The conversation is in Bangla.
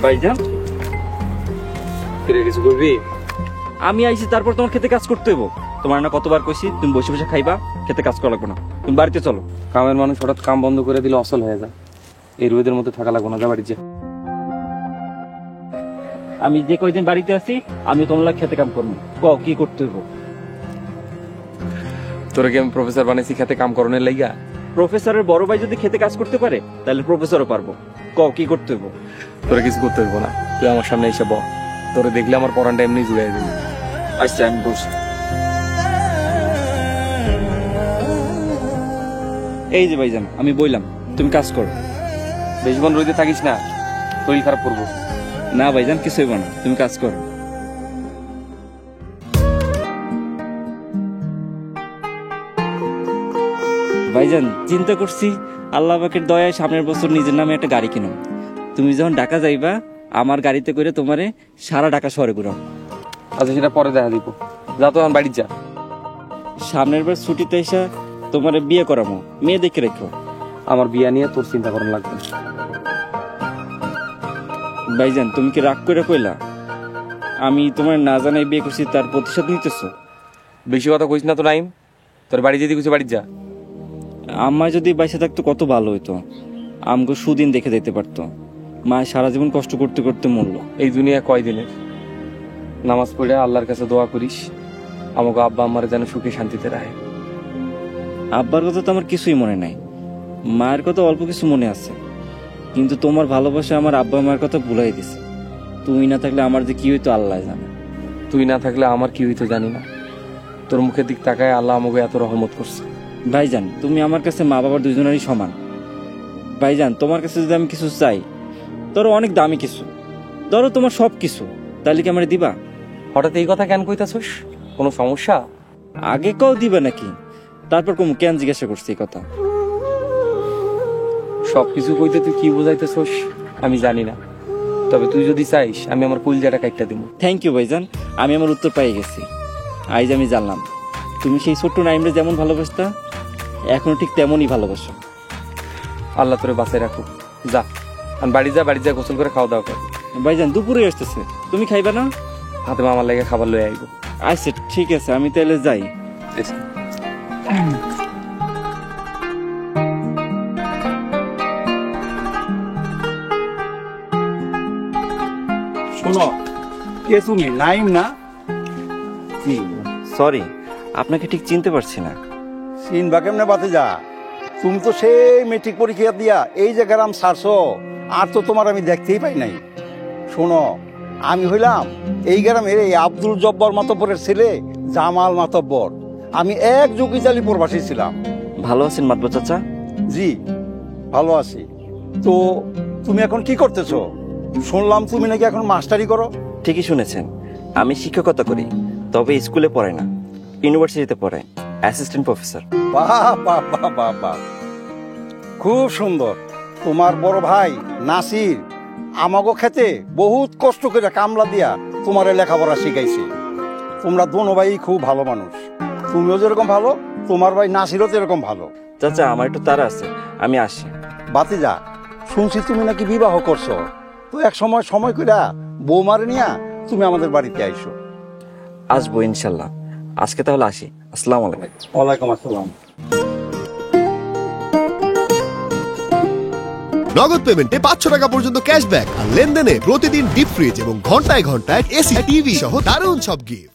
ভাইজান ফিরে কিছু করবি? আমি আইছি, তারপর তোমার খেতে কাজ করতে হইব। তোমার না কতবার কইছি তুমি বসে বসে খাইবা, খেতে কাজ করা লাগবে না। তুমি বাড়িতে চলো। কামের মানুষ হঠাৎ কাম বন্ধ করে দিলে অসল হয়ে যায়। এই রোদের মধ্যে থাকা লাগবে না, যা বাড়ি যা। আমি যে কয়দিন বাড়িতে আছি আমি তোমার খেতে কাম করবো। কও কি করতে হইব? তোরে কি আমি প্রফেসর বানাইছি খেতে কাম করণের লাইগা? প্রফেসরের বড় ভাই যদি খেতে কাজ করতে পারে তাহলে প্রফেসরও পারবো। কও কি করতে হইব? তোরে কিছু করতে হইব না, তুই আমার সামনে এসে বল। তোরে দেখলে আমার পরানটা এমনি জুড়াই দিবি। আচ্ছা আমি বসি। এই যে ভাইজান আমি বললাম তুমি কাজ করো। বেশিক্ষণ রোদে থাকিস না, শরীর খারাপ করবো। না ভাইজান কিছু হইব না, তুমি কাজ করো। ভাইজান চিন্তা করছি আল্লাহ পাকের দয়ায় সামনের বছর নিজের নামে একটা গাড়ি কিনো। তুমি যখন ঢাকা যাইবা আমার গাড়িতে করে তোমারে সারা ঢাকা শহরে ঘুরাও। আচ্ছা সেটা পরে দেখা দিব, যা তো এখন বাড়ি যা। সামনের বার ছুটিতে এসে তোমারে বিয়ে করামো, মেয়ে দেখে রেখো। আমার বিয়া নিয়ে তোর চিন্তা করার লাগবে না। ভাইজান তুমি কি রাগ করে কইলা? আমি তোমার না জানাই বিয়ে করছি তার প্রতিশোধ নিতেছো? বেশি কথা কইস না তো নাইম, তোর বাড়ি যেতে কিছু বাড়ি যা। আমার যদি বাইসে থাকতো কত ভালো হইতো, আমগো সুদিন দেখে যেতে পারতো। মা সারা জীবন কষ্ট করতে করতে মরলো। এই দুনিয়া কয় দিনের, নামাজ পড়ে আল্লাহর কাছে দোয়া করিস আমাকে আব্বা আমার যেন সুখে শান্তিতে রাখে। আব্বার কথা তো আমার কিছুই মনে নাই, মায়ের কথা অল্প কিছু মনে আছে। কিন্তু তোমার ভালোবাসা আমার আব্বা মায়ের কথা ভুলাই দিছে। তুমি না থাকলে আমার যে কি হইতো আল্লাহ জানে। তুই না থাকলে আমার কি হইতো জানি না, তোর মুখের দিক তাকায় আল্লাহ আমাকে এত রহমত করছে। ভাইজান তুমি আমার কাছে মা বাবার দুজনেরই সমান। ভাইজান তোমার কাছে যদি আমি কিছু চাই, ধরো অনেক দামি কিছু, ধরো তোমার সব কিছু, তাহলে কি আমার দিবা? হঠাৎ এই কথা কেন কইতাছস? কোনো সমস্যা? আগে কেউ দিবা নাকি, তারপর কম কেন জিজ্ঞাসা করছি এই কথা? সবকিছু কইতে তুই কি বুঝাইতেছস আমি জানি না, তবে তুই যদি চাইস আমি আমার কুলজাটা কাটটা দিব। থ্যাংক ইউ ভাইজান, আমি আমার উত্তর পেয়ে গেছি। আজ আমি জানলাম তুমি সেই ছোট্ট নাইমরে যেমন ভালোবাসতা এখনো ঠিক তেমনই ভালোবাসো। আল্লাহ তোরে বাঁচাই রাখুক। যা আর বাড়ি যা, বাড়ি যা গোসল করে খাওয়া দাওয়া কর। ভাইজান দুপুরে আসতেছে, তুমি খাইবা না? হাতে মামার লাগে খাবার লয়ে আইব। আচ্ছা ঠিক আছে, আমি তাহলে যাই। শোনো, কে তুমি? নাইম না? জি সরি, আপনাকে ঠিক চিনতে পারছি না। চিনবা কেমনে বাতে যা? তুমি তো সেই মেট্রিক পরীক্ষা দিয়া এই যে গ্রাম ছাড়ছো, আর তো তোমার আমি দেখতেই পাই নাই। শোনো, আমি হইলাম এই গ্রামের এই আব্দুল জব্বার মাতব্বরের ছেলে জামাল মাতব্বর। আমি এক যুগ ইতালি প্রবাসী ছিলাম। ভালো আছেন মাতবর চাচা? জি ভালো আছি। তো তুমি এখন কি করতেছো? শুনলাম তুমি নাকি এখন মাস্টারি করো। ঠিকই শুনেছেন, আমি শিক্ষকতা করি, তবে স্কুলে পড়াই না, ইউনিভার্সিটিতে পড়াই, অ্যাসিস্ট্যান্ট প্রফেসর। বাহ বাহ বাহ বাহ বাহ, খুব সুন্দর। তোমার বড় ভাই নাসির আমাগো খেতে বহুত কষ্ট করে কামলা দিয়া তোমারে লেখাপড়া শিখাইছে। তোমরা দোনো ভাই খুব ভালো মানুষ, তুমিও যেরকম ভালো, তোমার ভাই নাসিরও যেরকম ভালো। চাচা আমার একটু তাড়া আছে, আমি আসি। বাতিজা, শুনছি তুমি নাকি বিবাহ করছো, তো এক সময় সময় কইরা বৌমারে নিয়া তুমি আমাদের বাড়িতে আইসো। আসবো ইনশাল্লাহ। আজকে তাহলে আসি, আসসালামু আলাইকুম। ওয়ালাইকুম আসসালাম। নগদ পেমেন্টে 500 টাকা পর্যন্ত ক্যাশব্যাক আর লেনদেনে প্রতিদিন ডিপ ফ্রিজ এবং ঘন্টায় ঘন্টায় এসি টিভি সহ দারুণ সব গিফট।